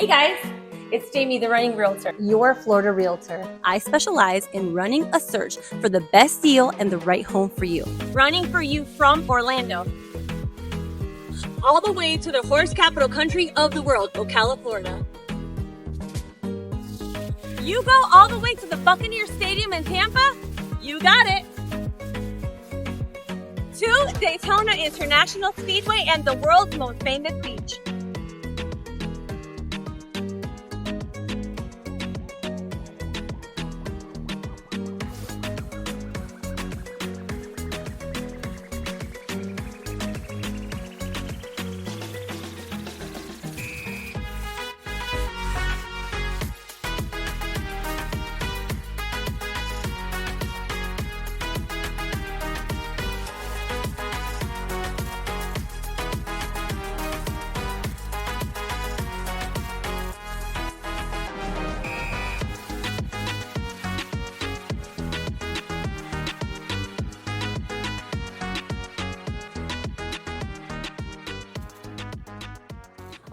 Hey guys, it's Jamie the Running Realtor, your Florida Realtor. I specialize in running a search for the best deal and the right home for you. Running for you from Orlando, all the way to the horse capital country of the world, Ocala, Florida. You go all the way to the Buccaneer Stadium in Tampa, you got it. To Daytona International Speedway and the world's most famous beach.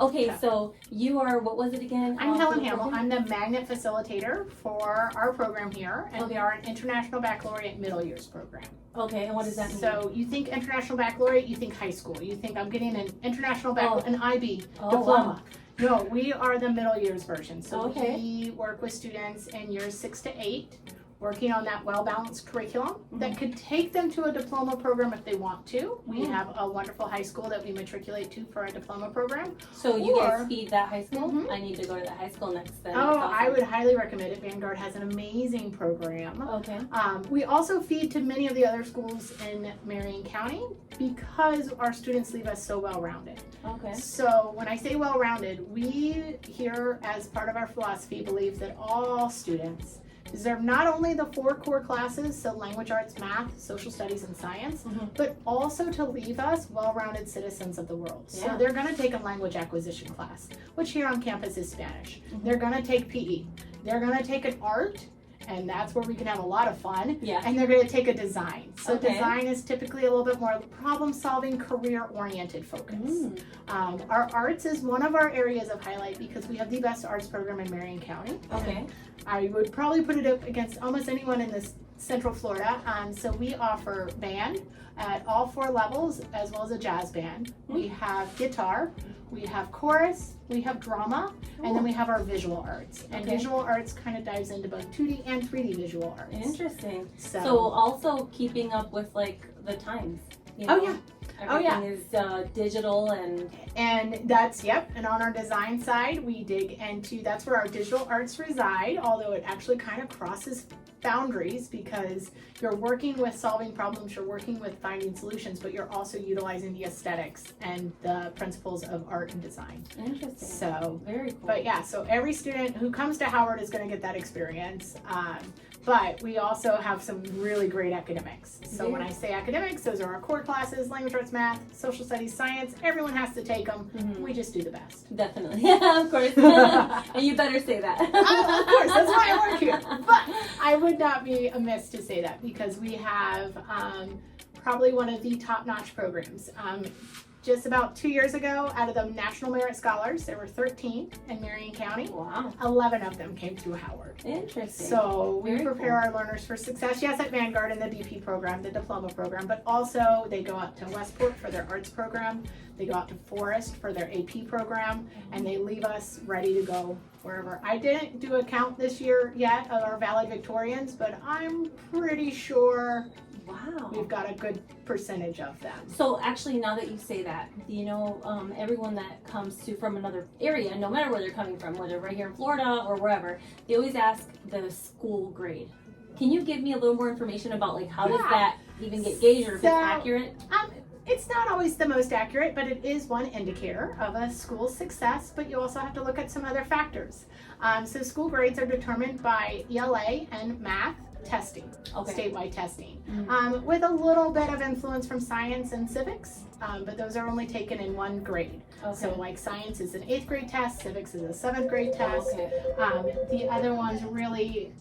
Okay, so you are, what was it again? I'm Helen Hamill. I'm the magnet facilitator for our program here, and we are an International Baccalaureate middle years program. Okay, and what does that mean? So you think International Baccalaureate, you think high school. You think I'm getting an International an IB diploma. Wow. No, we are the middle years version. So Okay. we work with students in years 6 to 8, working on that well-balanced curriculum that could take them to a diploma program if they want to. We have a wonderful high school that we matriculate to for a diploma program. So you guys feed that high school? Mhm. I need to go to that high school next then. Oh, That's awesome. I would highly recommend it. Vanguard has an amazing program. Okay. We also feed to many of the other schools in Marion County because our students leave us so well-rounded. Okay. So when I say well-rounded, we here as part of our philosophy believe that all students deserve not only the 4 core classes, so language arts, math, social studies, and science, but also to leave us well-rounded citizens of the world. So Yeah. they're gonna take a language acquisition class, which here on campus is Spanish. They're gonna take PE. They're gonna take an art, and that's where we can have a lot of fun. Yeah. And they're gonna take a design. So Okay. design is typically a little bit more problem-solving, career-oriented focus. Our arts is one of our areas of highlight because we have the best arts program in Marion County. Okay. I would probably put it up against almost anyone in this Central Florida. So we offer band at all 4 levels, as well as a jazz band. We have guitar, we have chorus, we have drama, and then we have our visual arts. And Okay. visual arts kind of dives into both 2D and 3D visual arts. Interesting. So, So also keeping up with like the times. You know? Oh, yeah. Everything Oh, is digital and that's, yep, and on our design side, we dig into, that's where our digital arts reside, although it actually kind of crosses boundaries because you're working with solving problems, you're working with finding solutions, but you're also utilizing the aesthetics and the principles of art and design. interesting. So, Very cool. but yeah, so every student who comes to Howard is going to get that experience. But we also have some really great academics. So when I say academics, those are our core classes: language arts, math, social studies, science. Everyone has to take them. We just do the best. Definitely. Yeah, of course. And you better say that. Of course, that's why I work here. But I would not be amiss to say that because we have probably one of the top-notch programs. Just about 2 years ago, out of the National Merit Scholars, there were 13 in Marion County. Wow. 11 of them came through Howard. Interesting. So we Very prepare our learners for success, yes, at Vanguard in the BP program, the diploma program, but also they go out to Westport for their arts program, they go out to Forest for their AP program, and they leave us ready to go wherever. I didn't do a count this year yet of our Valley Victorians, but I'm pretty sure Wow. we've got a good percentage of them. So actually, now that you say that, you know, everyone that comes to from another area, no matter where they're coming from, whether right here in Florida or wherever, they always ask the school grade. Can you give me a little more information about like how does that even get gauged or if it's accurate? It's not always the most accurate, but it is one indicator of a school's success, but you also have to look at some other factors. So school grades are determined by ELA and math testing, statewide testing, with a little bit of influence from science and civics, but those are only taken in 1 grade. So like science is an 8th grade test, civics is a 7th grade test. The other ones really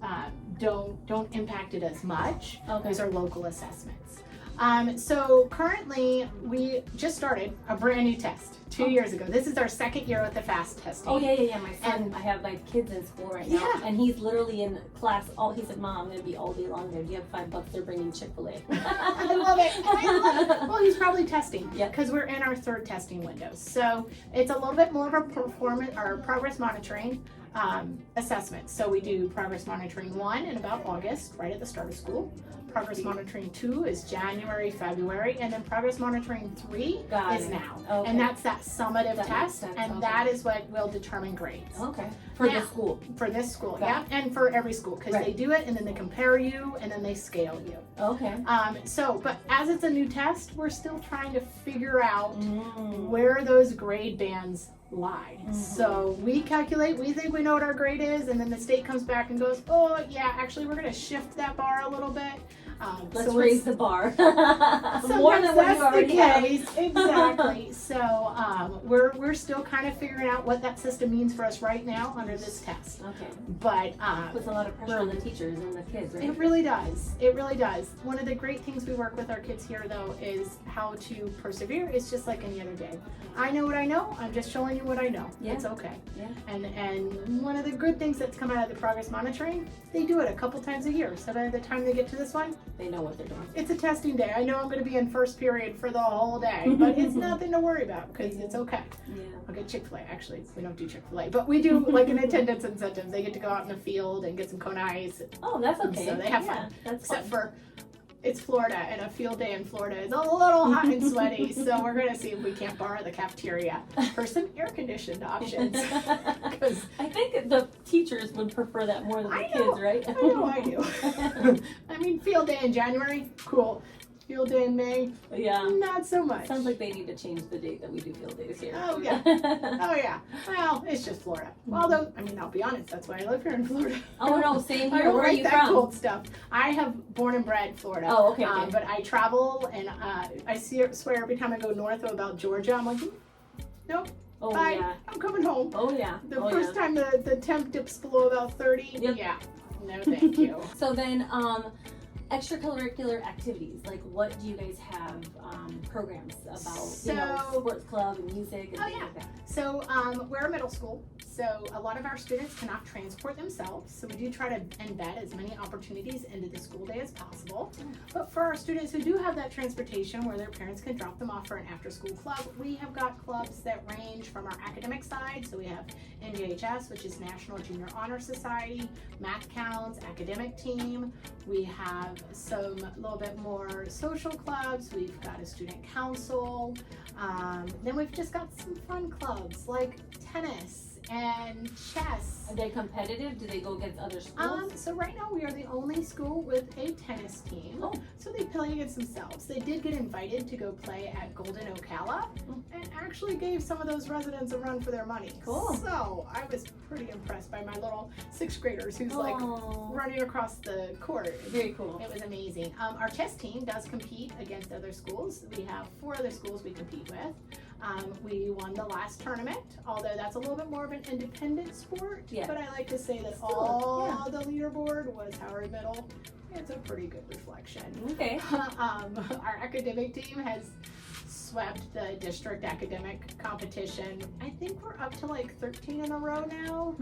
don't impact it as much. Those are local assessments. So currently, we just started a brand new test 2 years ago. This is our second year with the FAST testing. Oh yeah. My son, I have my kids in school right now, Yeah. and he's literally in class. He said, "Mom, I'm gonna be all day long there. Do you have $5? They're bringing Chick-fil-A." I love it. I love it. Well, he's probably testing. Yeah. Because we're in our third testing window. So it's a little bit more of a performance or progress monitoring assessment. So we do progress monitoring 1 in about August, right at the start of school. Progress monitoring 2 is January, February, and then progress monitoring 3 Got is it. now. Okay. And that's that summative That makes test, sense. and Okay. that is what will determine grades. Okay. For Now- the school. For this school, Got yeah, and for every school, because Right. they do it and then they compare you and then they scale you. Okay. But as it's a new test, we're still trying to figure out Mm. where those grade bands lie. Mhm. So we calculate, we think we know what our grade is, and then the state comes back and goes, oh yeah, actually we're gonna shift that bar a little bit. Let's so raise the bar. sometimes More than what that's you already the have. case. Exactly. So we're still kind of figuring out what that system means for us right now under this test. Okay. But Puts a lot of pressure on the teachers and the kids, right? it really does. It really does. One of the great things we work with our kids here, though, is how to persevere. It's just like any other day. I know what I know. I'm just showing you what I know. Yeah. It's okay. Yeah. And one of the good things that's come out of the progress monitoring, they do it a couple times a year. So by the time they get to this one, They know what they're doing. it's a testing day. I know I'm going to be in first period for the whole day, but it's nothing to worry about because it's okay. Yeah. I'll get Chick-fil-A. Actually, we don't do Chick-fil-A, but we do like an attendance incentive. They get to go out in the field and get some cone ice. Oh, that's okay. So they have Yeah, fun. That's Except fun. for it's Florida, and a field day in Florida is a little hot and sweaty, so we're going to see if we can't borrow the cafeteria for some air-conditioned options. 'Cause I think the teachers would prefer that more than the I know, kids, right? I know I do. I mean, field day in January, cool. Field day in May, Yeah. not so much. Sounds like they need to change the date that we do field days here. Oh, yeah. Oh, yeah. Well, it's just Florida. Although, I mean, I'll be honest, that's why I live here in Florida. Oh no, same I here. don't Where are like you that from? cold stuff. I have born and bred Florida. Oh, okay, okay. But I travel, and I swear every time I go north of about Georgia, I'm like, nope, Oh bye. yeah. I'm coming home. Oh yeah. The Oh, first yeah. time the temp dips below about 30, Yep. yeah. No, thank you. So then, extracurricular activities, like what do you guys have programs about, sports club and music and Oh, things yeah. like that? So we're a middle school, so a lot of our students cannot transport themselves, so we do try to embed as many opportunities into the school day as possible. But for our students who do have that transportation where their parents can drop them off for an after-school club, we have got clubs that range from our academic side, so we have NJHS, which is National Junior Honor Society, Math Counts, academic team. We have some little bit more social clubs. We've got a student council. Then we've just got some fun clubs like tennis and chess. Are they competitive? Do they go against other schools? So right now we are the only school with a tennis team. Oh. So they play against themselves. They did get invited to go play at Golden Ocala and actually gave some of those residents a run for their money. Cool. So I was pretty impressed by my little sixth graders who's like Oh, running across the court. very cool. It was amazing. Our chess team does compete against other schools. We have 4 other schools we compete with. We won the last tournament, although that's a little bit more of an independent sport. Yeah. But I like to say that Still, all the leaderboard was Howard Middle. It's a pretty good reflection. Okay. Our academic team has swept the district academic competition. I think we're up to like 13 in a row now.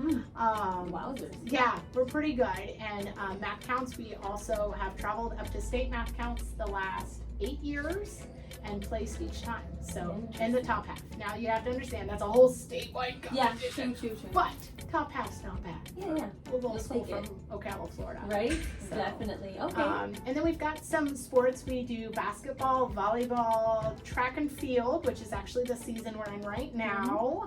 Wowzers. Yeah, we're pretty good. And math counts, we also have traveled up to state math counts the last 8 years and placed each time. So in the top half. Now you have to understand that's a whole statewide Yeah, competition. true. But top half's not bad. Yeah. A little We'll school take from Ocala, Florida. Right? So, Definitely. Okay. And then we've got some sports. We do basketball, volleyball, track and field, which is actually the season we're in right now.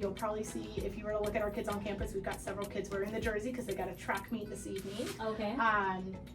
You'll probably see, if you were to look at our kids on campus, we've got several kids wearing the jersey because they got a track meet this evening. Okay.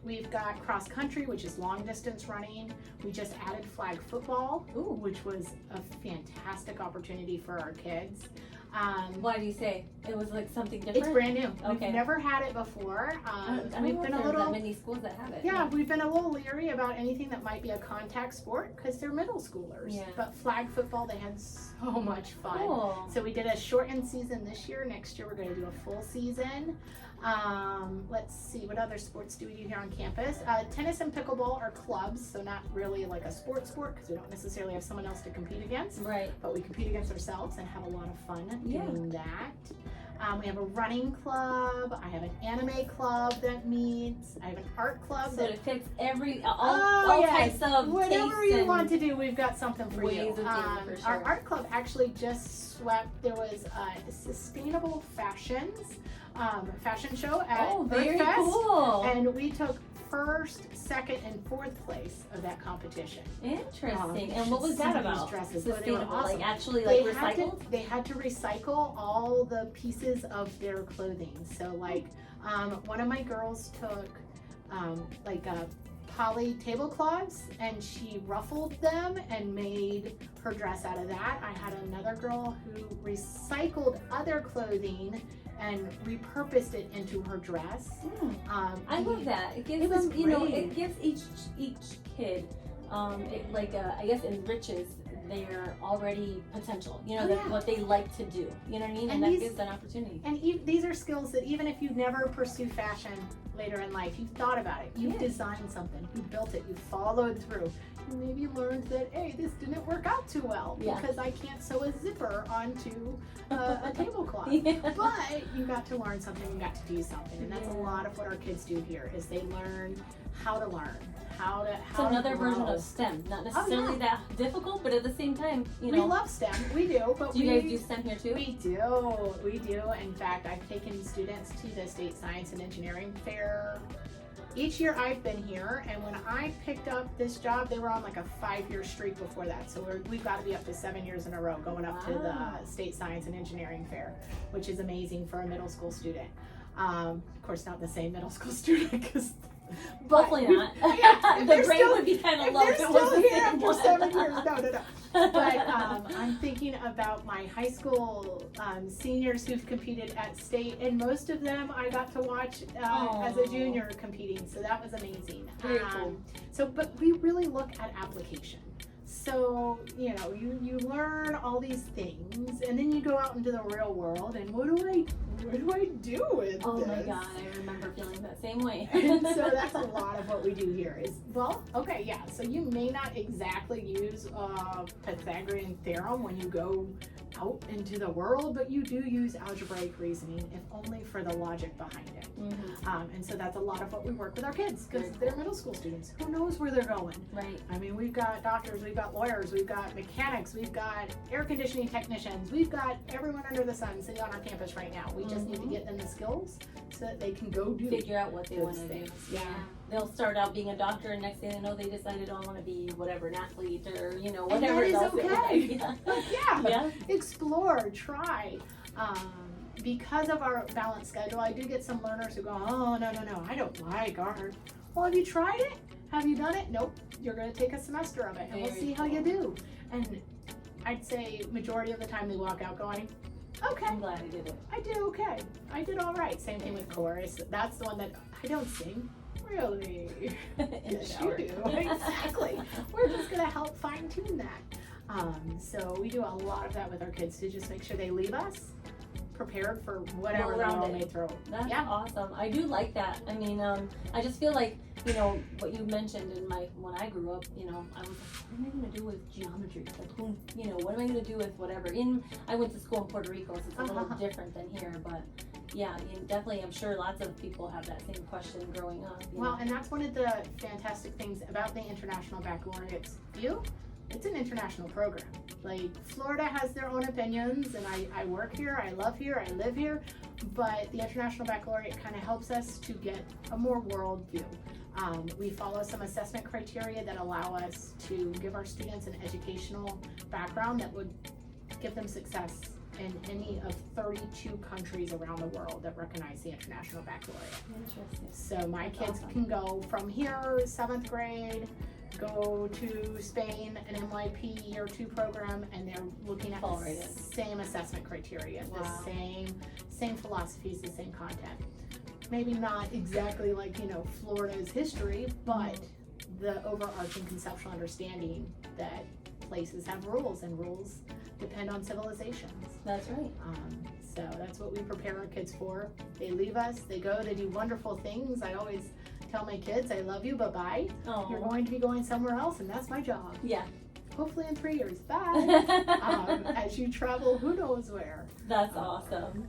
We've got cross country, which is long distance running. We just added flag football, Ooh. which was a fantastic opportunity for our kids. Why do you say it was like something different? It's brand new. Okay. We've never had it before. I don't We've know been if a there's that little, many schools that have it. yeah, we've been a little leery about anything that might be a contact sport because they're middle schoolers. Yeah. But flag football, they had so much fun. Cool. So we did a shortened season this year. Next year we're going to do a full season. Let's see, what other sports do we do here on campus? Tennis and pickleball are clubs, so not really like a sport because we don't necessarily have someone else to compete against. Right. But we compete against ourselves and have a lot of fun Yeah. doing that. We have a running club. I have an anime club that meets. I have an art club. So that it fits all yes. types of Whatever tastes you and want to do, we've got something for ways you. of doing it, for Our sure. art club actually just swept. There was a sustainable fashions fashion show at very Earth Fest, cool. and we took first, second, and fourth place of that competition. Interesting. You And what should was that see these about? dresses. Oh, they were Sustainable, awesome. like actually like They had recycled? they had to recycle all the pieces of their clothing. So like one of my girls took poly tablecloths and she ruffled them and made her dress out of that. I had another girl who recycled other clothing and repurposed it into her dress. I love that. It gives It was them, you know, great. it gives each kid, I guess enriches their already potential. You know, Oh, yeah. what they like to do. You know what I mean? And And that these- gives an opportunity. And these are skills that even if you never pursue fashion later in life, you've thought about it, you've Yeah. designed something, you built it, you followed through. You maybe learned that, hey, this didn't work out too well Yeah. because I can't sew a zipper onto a tablecloth. Yeah. But you got to learn something, you got to do something. And that's a Yeah. lot of what our kids do here is they learn how to learn, how So to another version grow. of STEM, not necessarily yeah. that difficult, but at the same time, you We know. love STEM, we do, but Do you guys do STEM here too? We do. In fact, I've taken students to the State Science and Engineering Fair each year I've been here, and when I picked up this job, they were on like a 5-year streak before that. So we've got to be up to 7 years in a row going up to Wow. the State Science and Engineering Fair, which is amazing for a middle school student. Of course, not the same middle school student, because Hopefully not. Yeah, The brain would be kind of if low they're if it was still the here same after one. 7 years. No. But I'm thinking about my high school seniors who've competed at state, and most of them I got to watch as a junior competing, so that was amazing. Very cool. But we really look at application. So, you know, you learn all these things, and then you go out into the real world, and what do I do with Oh this? my god, I remember feeling that same way. And so that's a lot of what we do here is, well, okay, yeah, so you may not exactly use Pythagorean theorem when you go out into the world, but you do use algebraic reasoning, if only for the logic behind it. Mhm. And so that's a lot of what we work with our kids, because Very they're middle school students. Who knows where they're going? Right. I mean, we've got doctors, we've got lawyers, we've got mechanics, we've got air conditioning technicians, we've got everyone under the sun sitting on our campus right now. We just need to get them the skills so that they can go do Figure out what they those want to do. things. Yeah. They'll start out being a doctor, and next thing they know, they decided, oh, I want to be whatever, an athlete, or, you know, And whatever that is else. okay. Yeah. Yeah. Yeah. Explore, try. Because of our balanced schedule, I do get some learners who go, oh, no, I don't like art. Well, have you tried it? Have you done it? Nope. You're going to take a semester of it, and we'll Very see how you cool. do. And I'd say majority of the time they walk out going, okay, I'm glad I did it. I did okay. I did all right. Same thing with chorus. That's the one that I don't sing. Really? In the Yes, you shower. do. Exactly. We're just going to help fine tune that. So we do a lot of that with our kids to just make sure they leave us prepared for whatever the world may throw. That's Yeah. awesome. I do like that. I mean, I just feel like, you know, what you mentioned when I grew up, you know, I was like, what am I going to do with geometry? Like, what am I going to do with whatever? I went to school in Puerto Rico, so it's a little different than here, but yeah, I mean, definitely, I'm sure lots of people have that same question growing up. Well, and that's one of the fantastic things about the International Baccalaureate's view. It's an international program. Like, Florida has their own opinions, and I work here, I love here, I live here, but the International Baccalaureate kind of helps us to get a more world view. We follow some assessment criteria that allow us to give our students an educational background that would give them success in any of 32 countries around the world that recognize the International Baccalaureate. Interesting. So my That's kids awesome. can go from here, 7th grade, go to Spain, an NYP year 2 program, and they're looking at Fall the right in. same assessment criteria, Wow. the same philosophies, the same content. Maybe not exactly like, Florida's history, but the overarching conceptual understanding that places have rules and rules depend on civilizations. That's right. So that's what we prepare our kids for. They leave us, they go, they do wonderful things. I always tell my kids, I love you, bye-bye. Oh. You're going to be going somewhere else, and that's my job. Yeah. Hopefully in 3 years. Bye. As you travel, who knows where. That's awesome.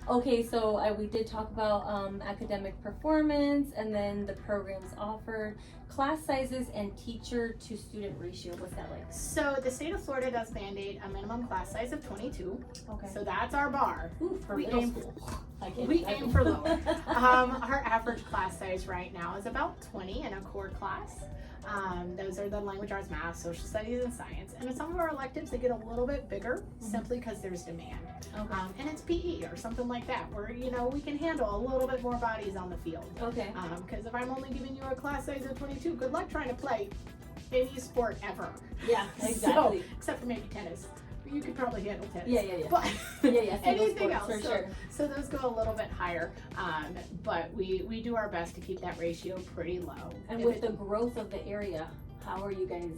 Okay, so we did talk about academic performance and then the programs offered, class sizes, and teacher to student ratio. What's that like? So the state of Florida does mandate a minimum class size of 22. Okay. So that's our bar. Ooh, for we middle aim, school. I can't We imagine. aim for lower. Our average class size right now is about 20 in a core class. Those are the language arts, math, social studies, and science. And in some of our electives, they get a little bit bigger simply because there's demand. Okay. And it's PE or something like that, where, we can handle a little bit more bodies on the field. Okay. Because if I'm only giving you a class size of 22, good luck trying to play any sport ever. Yeah, exactly. So, except for maybe tennis. You could probably handle tennis. Yeah. But Yeah, single anything sports, else. for So, sure. so those go a little bit higher. But we do our best to keep that ratio pretty low. And If with it- the growth of the area, how are you guys?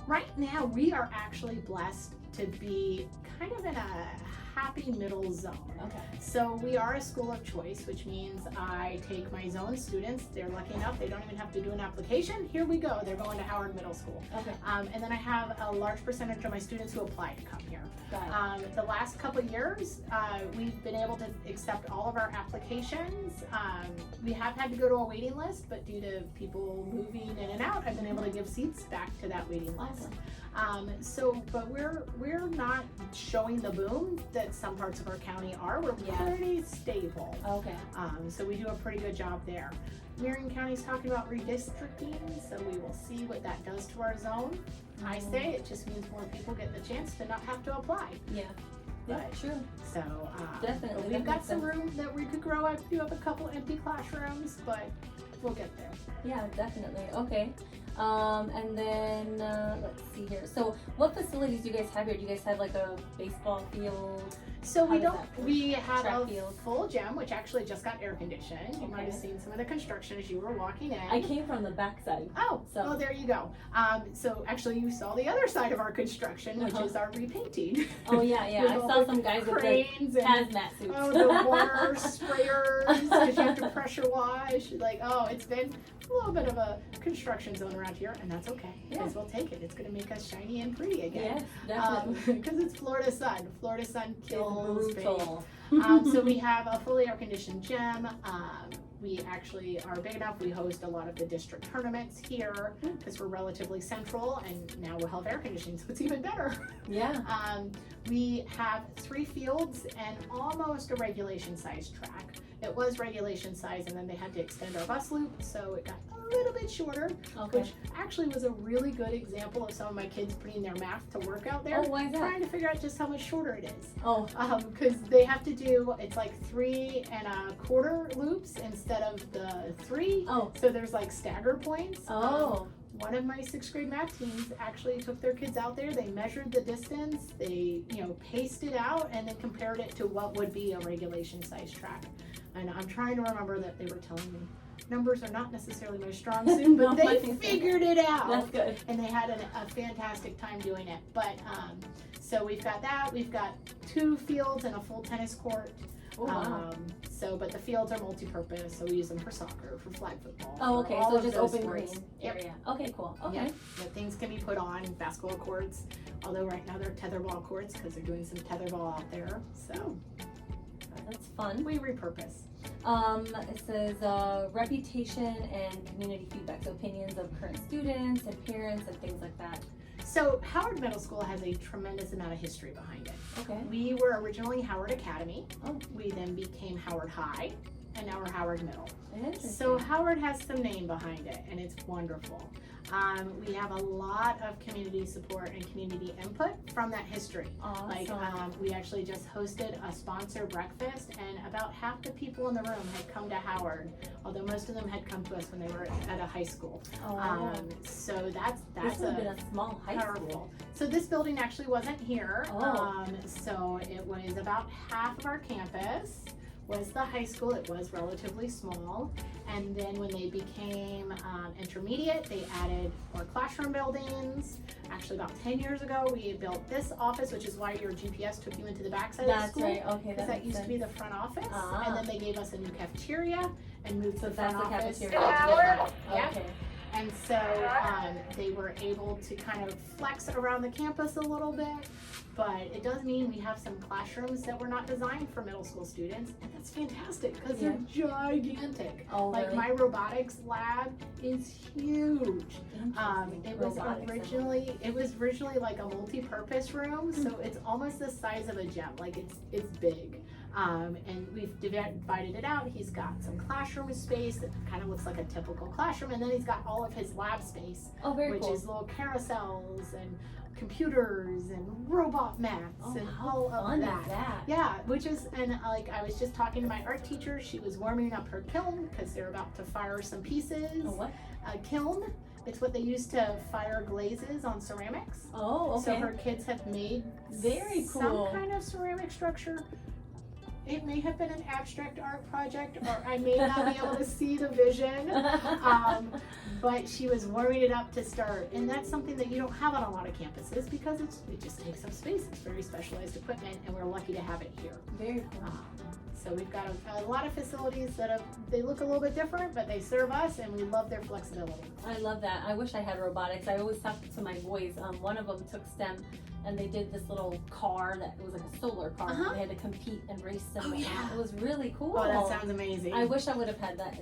Right now, we are actually blessed to be kind of in a happy middle zone. Okay. So we are a school of choice, which means I take my zone students. They're lucky enough, they don't even have to do an application. Here we go, they're going to Howard Middle School. Okay. And then I have a large percentage of my students who apply to come here. Got it. The last couple years, we've been able to accept all of our applications. We have had to go to a waiting list, but due to people moving in and out, I've been able to give seats back to that waiting list. But we're not showing the boom that some parts of our county are. We're pretty stable. Okay. So we do a pretty good job there. Marion County's talking about redistricting, so we will see what that does to our zone. I say it just means more people get the chance to not have to apply. Yeah. Yeah, But- sure. So Definitely, that we've got makes some sense. room that we could grow. I do have a couple empty classrooms, but we'll get there. Yeah, definitely. Okay. And then let's see here. So, what facilities do you guys have here? Do you guys have like a baseball field? So How we does don't. that work? We have Track a field? full gym, which actually just got air conditioned. You might have Okay. seen some of the construction as you were walking in. I came from the backside. Oh, So- there you go. So actually, you saw the other side of our construction, which Uh-huh. is our repainting. Oh yeah. With I all saw the some guys with the cranes and hazmat suits. the water sprayers because you have to pressure wash. It's been a little bit of a construction zone around here, and that's okay because we'll take it. It's going to make us shiny and pretty again. Yes, definitely. Because it's Florida sun. Florida sun kills It's me. brutal. So we have a fully air-conditioned gym. We actually are big enough. We host a lot of the district tournaments here because we're relatively central, and now we'll have air conditioning, so it's even better. Yeah. We have 3 fields and almost a regulation size track. It was regulation size, and then they had to extend our bus loop, so it got a little bit shorter, Okay. which actually was a really good example of some of my kids putting their math to work out there. Oh, why is that? Trying to figure out just how much shorter it is. Oh. Because they have to do, it's like 3 1/4 loops instead of the 3. Oh. So there's like stagger points. Oh. One of my 6th grade math teams actually took their kids out there, they measured the distance, they, paced it out, and then compared it to what would be a regulation size track. And I'm trying to remember that they were telling me numbers are not necessarily my strong suit, but No, I they think so. figured it out. That's good. And they had a fantastic time doing it. But so we've got that. We've got 2 fields and a full tennis court. Oh, wow. But the fields are multi-purpose, so we use them for soccer, for flag football. Oh, for okay. all So of just those open sports. green Yep. area. Okay, cool. Okay. Yep. But things can be put on basketball courts, although right now they're tetherball courts because they're doing some tetherball out there. So That's fun. we repurpose. It says reputation and community feedback, so opinions of current students and parents and things like that. So Howard Middle School has a tremendous amount of history behind it. Okay. We were originally Howard Academy. Oh. We then became Howard High. and now we're Howard Middle. Interesting. So Howard has some name behind it, and it's wonderful. We have a lot of community support and community input from that history. Awesome. Like we actually just hosted a sponsor breakfast, and about half the people in the room had come to Howard, although most of them had come to us when they were at a high school. So that's this would have been a small high powerful. school. So this building actually wasn't here. Oh. So it was about half of our campus was the high school. It was relatively small. And then when they became intermediate, they added more classroom buildings. Actually, about 10 years ago, we built this office, which is why your GPS took you into the backside of the school. That's right, okay. Because that used to be the front office. Ah. And then they gave us a new cafeteria and moved the front that's the office. cafeteria. Yep. Okay. And so they were able to kind of flex around the campus a little bit, but it does mean we have some classrooms that were not designed for middle school students, and that's fantastic because they're gigantic. Oh, like really? my robotics lab is huge. It was originally like a multi-purpose room, so it's almost the size of a gym. Like it's big. And we've divided it out. He's got some classroom space that kind of looks like a typical classroom, and then he's got all of his lab space, which is little carousels and computers and robot mats and all of that. Yeah, which is, and like I was just talking to my art teacher, she was warming up her kiln because they're about to fire some pieces. A what? A kiln. It's what they use to fire glazes on ceramics. Oh, okay. So her kids have made Very cool. some kind of ceramic structure. It may have been an abstract art project, or I may not be able to see the vision, but she was warming it up to start. And that's something that you don't have on a lot of campuses because it just takes up space. It's very specialized equipment, and we're lucky to have it here. Very cool. So we've got a lot of facilities that they look a little bit different, but they serve us, and we love their flexibility. I love that. I wish I had robotics. I always talk to my boys. One of them took STEM, and they did this little car that it was like a solar car. Uh-huh. They had to compete and race and Oh, yeah. It was really cool. Oh, that sounds amazing. I wish I would have had that,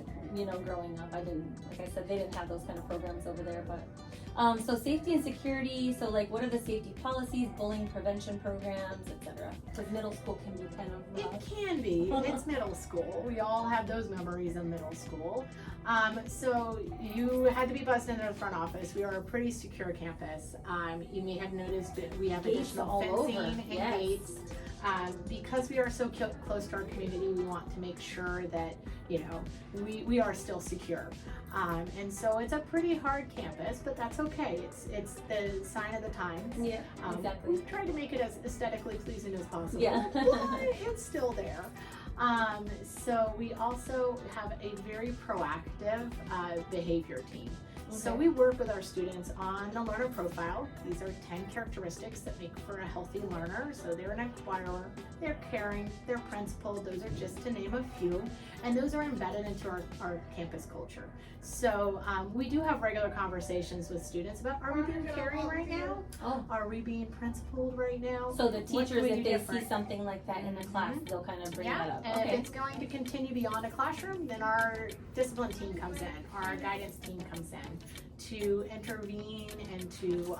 growing up. I didn't. Like I said, they didn't have those kind of programs over there. But so safety and security. So like, what are the safety policies, bullying prevention programs, etc. Because middle school can be kind of rough. It can be. It's middle school. We all have those memories of middle school. So you had to be buzzed into the front office. We are a pretty secure campus. You may have noticed that we have Gates additional all fencing over. and Yes. gates. Because we are so close to our community, we want to make sure that, we are still secure. And so it's a pretty hard campus, but that's okay. It's the sign of the times. Yeah, exactly. We've tried to make it as aesthetically pleasing as possible. Yeah. But it's still there. So we also have a very proactive behavior team. So we work with our students on the learner profile. These are 10 characteristics that make for a healthy learner. So they're an acquirer, they're caring, they're principled. Those are just to name a few. And those are embedded into our campus culture. So we do have regular conversations with students about, are we being caring right now? Oh. Are we being principled right now? So the What can teachers, we if do they different? see something like that in the class, they'll kind of bring that up. And Okay. if it's going to continue beyond a classroom, then our discipline team comes in, our guidance team comes in to intervene and to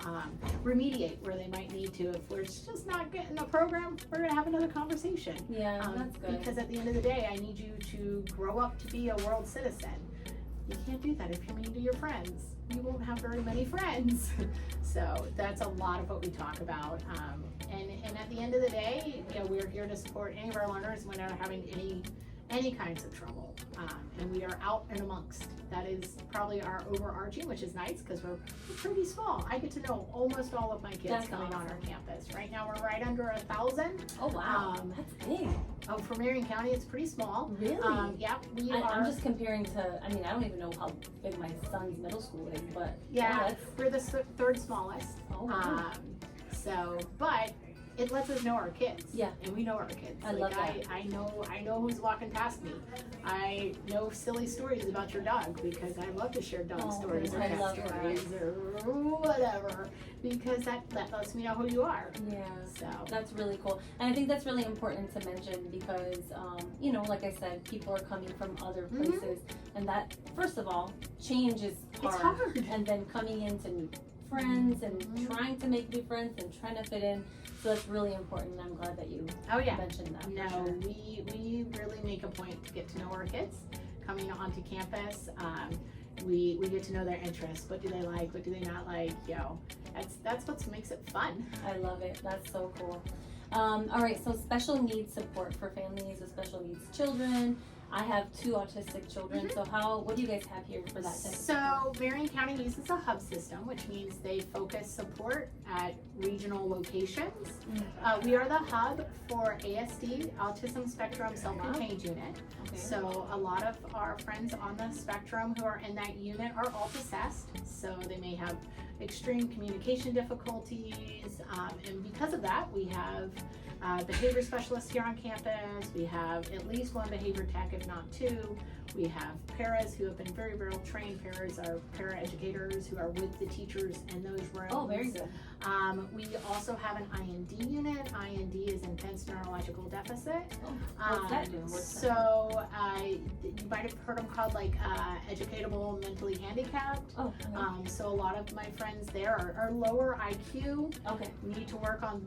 remediate where they might need to. If we're just not getting the program, we're going to have another conversation. Yeah, that's good. Because at the end of the day, I need you to grow up to be a world citizen. You can't do that if you're mean to your friends. You won't have very many friends. So that's a lot of what we talk about. And at the end of the day, we're here to support any of our learners when they're having any kinds of trouble. And we are out and amongst. That is probably our overarching, which is nice because we're pretty small. I get to know almost all of my kids That's coming on awesome. our campus. Right now we're right under 1,000. Oh wow, that's big. Oh, for Marion County, it's pretty small. Really? Yeah, we I'm are. just comparing to, I don't even know how big my son's middle school is, but Yeah, that's, we're the third smallest. oh wow. But it lets us know our kids. Yeah. And we know our kids. I love that. I know who's walking past me. I know silly stories about your dog because I love to share dog stories or I cat love that. stories or whatever because that lets me know who you are. Yeah. So That's really cool. And I think that's really important to mention because, like I said, people are coming from other places. And that, first of all, change is hard. It's hard. And then coming into new friends and trying to make new friends and trying to fit in. So that's really important. I'm glad that you mentioned that. No, we really make a a point to get to know our kids coming onto campus. We get to know their interests. What do they like? What do they not like? That's what makes it fun. I love it. That's so cool. All right, so special needs support for families with special needs children. I have 2 autistic children, so what do you guys have here for that type of support? So Marion County uses a hub system, which means they focus support at regional locations. We are the hub for ASD, Autism Spectrum Self-Contained Unit. Okay. So a lot of our friends on the spectrum who are in that unit are alt assessed, so they may have extreme communication difficulties, and because of that, we have behavior specialists here on campus. We have at least 1 behavior tech, if not 2. We have paras who have been very well trained. Paras are para educators who are with the teachers in those rooms. Oh, very good. We also have an IND unit. IND is intense neurological deficit. Oh, what's that doing? So you might have heard them called like educatable mentally handicapped. Oh, okay. So a lot of my friends there are lower IQ. Okay. We need to work on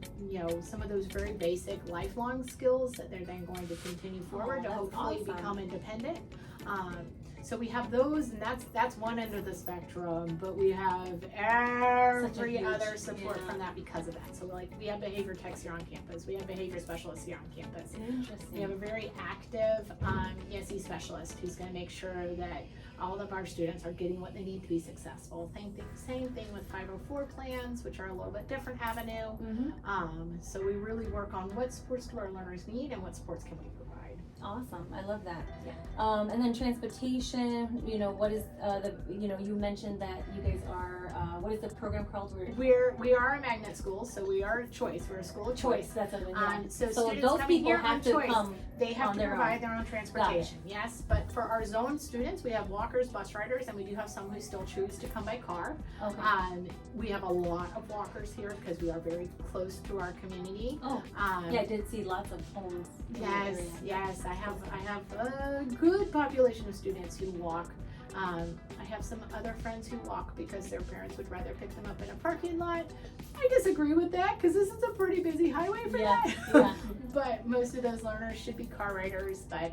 some of those very basic lifelong skills that they're then going to continue forward to that's hopefully awesome. become independent. So we have those, and that's one end of the spectrum, but we have every huge, other support yeah. from that because of that. So we have behavior techs here on campus. We have behavior specialists here on campus. Interesting. We have a very active ESE specialist who's going to make sure that all of our students are getting what they need to be successful. Same thing with 504 plans, which are a little bit different avenue. So we really work on what sports do our learners need and what sports can we provide. Awesome. I love that. Yeah. And then transportation, what is you mentioned that you guys are, what is the program called? We are a magnet school, so we are a choice. We're a school of choice. That's what I mean. So students those coming people here have on to choice, come they have on to their provide own. their own transportation. Yes, but for our zone students, we have walkers, bus riders, and we do have some who still choose to come by car. Okay. We have a lot of walkers here because we are very close to our community. Oh, yeah, I did see lots of homes. in the area. Yes, I have a good population of students who walk. I have some other friends who walk because their parents would rather pick them up in a parking lot. I disagree with that because this is a pretty busy highway for that. Yeah. But most of those learners should be car riders. But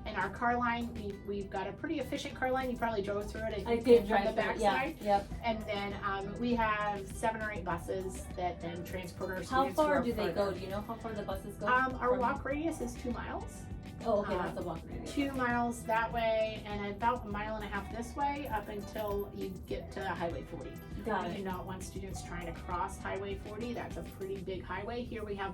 in our car line, we've got a pretty efficient car line. You probably drove through it. I did from drive the through it, backside. Yep. And then we have 7 or 8 buses that then transport our How students. far who do are they further. go? Do you know how far the buses go? Our walk radius is 2 miles. Oh, okay, that's a walk radius. 2 miles that way and about 1.5 miles this way up until you get to Highway 40. Got We it. do not want students trying to cross Highway 40. That's a pretty big highway. Here we have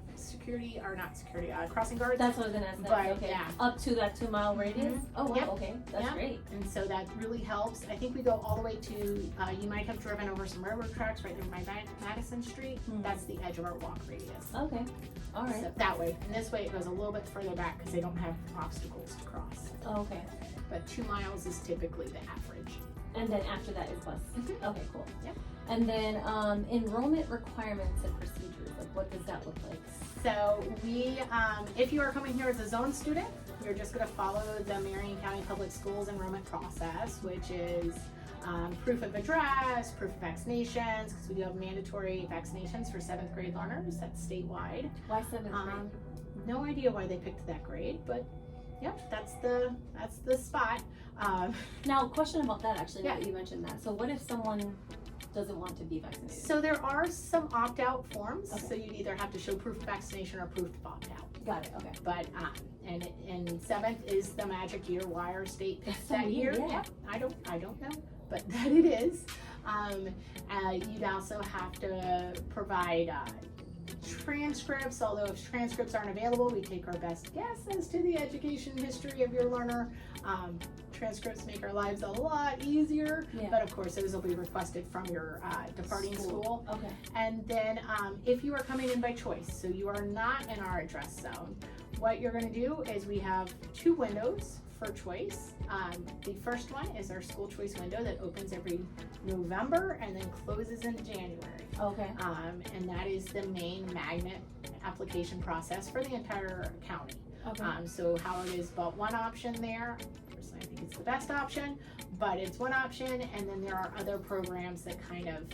crossing guards. That's what I was gonna ask. But, Okay. yeah. Up to that 2 mile radius? Oh, wow, Yep. okay. That's Yep. great. And so that really helps. I think we go all the way to, you might have driven over some railroad tracks right there by Madison Street. That's the edge of our walk radius. Okay. All right. So that way. And this way it goes a little bit further back because they don't have obstacles to cross. Okay. But 2 miles is typically the average. And then after that is bus. Mhm. Okay, cool. Yep. And then enrollment requirements and procedures. Like, what does that look like? So we, if you are coming here as a zone student, you're just going to follow the Marion County Public Schools enrollment process, which is proof of address, proof of vaccinations, because we do have mandatory vaccinations for 7th grade learners. That's statewide. Why 7th grade? No idea why they picked that grade, but yep, that's the spot. Now, question about that actually, now Yeah. that you mentioned that. So what if someone doesn't want to be vaccinated? So there are some opt-out forms. Okay. So you either have to show proof of vaccination or proof of opt-out. Got it, okay. But and 7th is the magic year. Why our state picked so that weird, year? yeah. I don't know, but that it is. You'd also have to provide transcripts. Although if transcripts aren't available, we take our best guess as to the education history of your learner. Transcripts make our lives a lot easier, Yeah. but of course those will be requested from your departing school. Okay. And then if you are coming in by choice, so you are not in our address zone, what you're going to do is we have 2 windows for choice. The first one is our school choice window that opens every November and then closes in January. Okay. And that is the main magnet application process for the entire county. Okay. So Howard is but one option there. Personally, I think it's the best option. But it's one option, and then there are other programs that kind of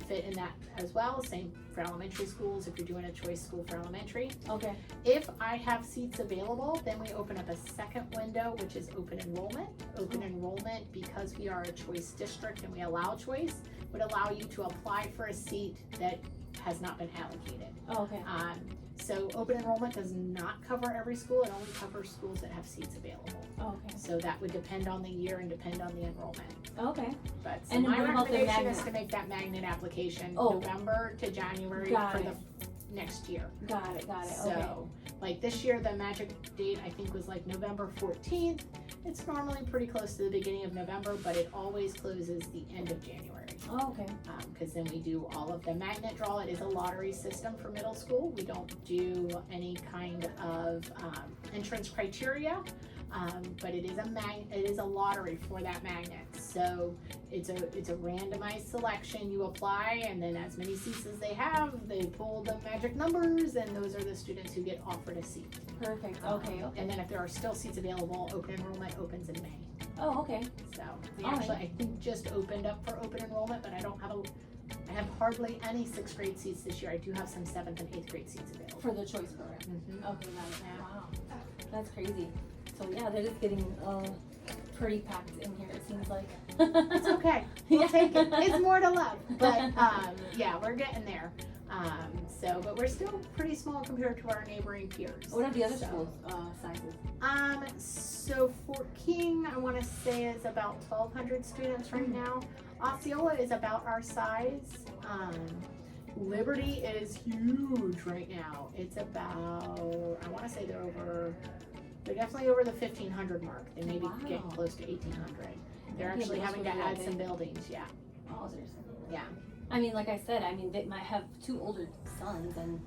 fit in that as well. Same for elementary schools if you're doing a choice school for elementary. Okay. If I have seats available, then we open up a second window, which is open enrollment. Open enrollment, because we are a choice district and we allow choice, would allow you to apply for a seat that has not been allocated. Oh, okay. So open enrollment does not cover every school. It only covers schools that have seats available. Okay. So that would depend on the year and depend on the enrollment. Okay. But so And my what about the recommendation is magnet? to make that magnet application Oh. November to January Got for it. the next year. Got it. Got it. So, Okay. like this year, the magic date I think was like November 14th. It's normally pretty close to the beginning of November, but it always closes the end of January. Oh, okay. Because then we do all of the magnet draw. It is a lottery system for middle school. We don't do any kind of entrance criteria, but it is a lottery for that magnet. So it's a randomized selection. You apply, and then as many seats as they have, they pull the magic numbers, and those are the students who get offered a seat. Perfect. Okay. Okay. And then if there are still seats available, open enrollment opens in May. Oh, okay. So we All actually, right. I think, just opened up for open enrollment, but I have hardly any 6th grade seats this year. I do have some 7th and 8th grade seats available. For the choice program. Mhm. Okay. Got it. Wow. That's crazy. So yeah, they're just getting pretty packed in here. It seems like. It's okay. We'll take it. It's more to love. But yeah, we're getting there. But we're still pretty small compared to our neighboring peers. What are the other schools' sizes? So Fort King, I want to say, is about 1,200 students right now. Osceola is about our size. Liberty is huge right now. It's about, I want to say they're definitely over the 1,500 mark. They may be getting close to 1,800. They're actually having to add some buildings. Yeah. Oh, seriously. Yeah. I mean, like I said, they might have 2 older sons and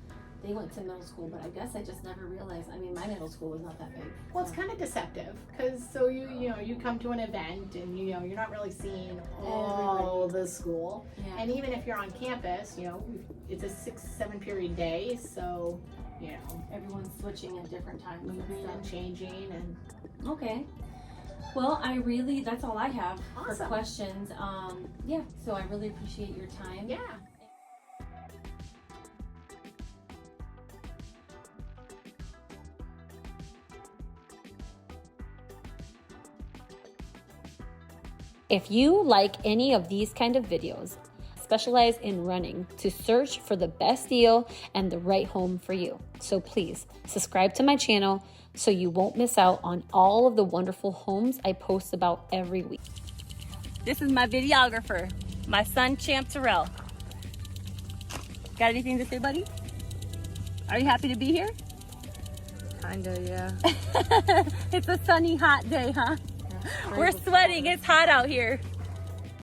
they went to middle school, but I guess I just never realized. I mean, my middle school was not that big. Well, it's kind of deceptive because you come to an event and you're not really seeing all the school. Yeah. And even if you're on campus, it's a 6-7 period day, so Everyone's switching at different times. moving and changing and Okay. Well, that's all I have for Awesome. questions. Yeah, so I really appreciate your time. yeah. If you like any of these kind of videos, specialize in running to search for the best deal and the right home for you. So please subscribe to my channel so you won't miss out on all of the wonderful homes I post about every week. This is my videographer, my son Champ Terrell. Got anything to say, buddy? Are you happy to be here? Kinda, yeah. It's a sunny, hot day, huh? We're sweating. It's hot out here.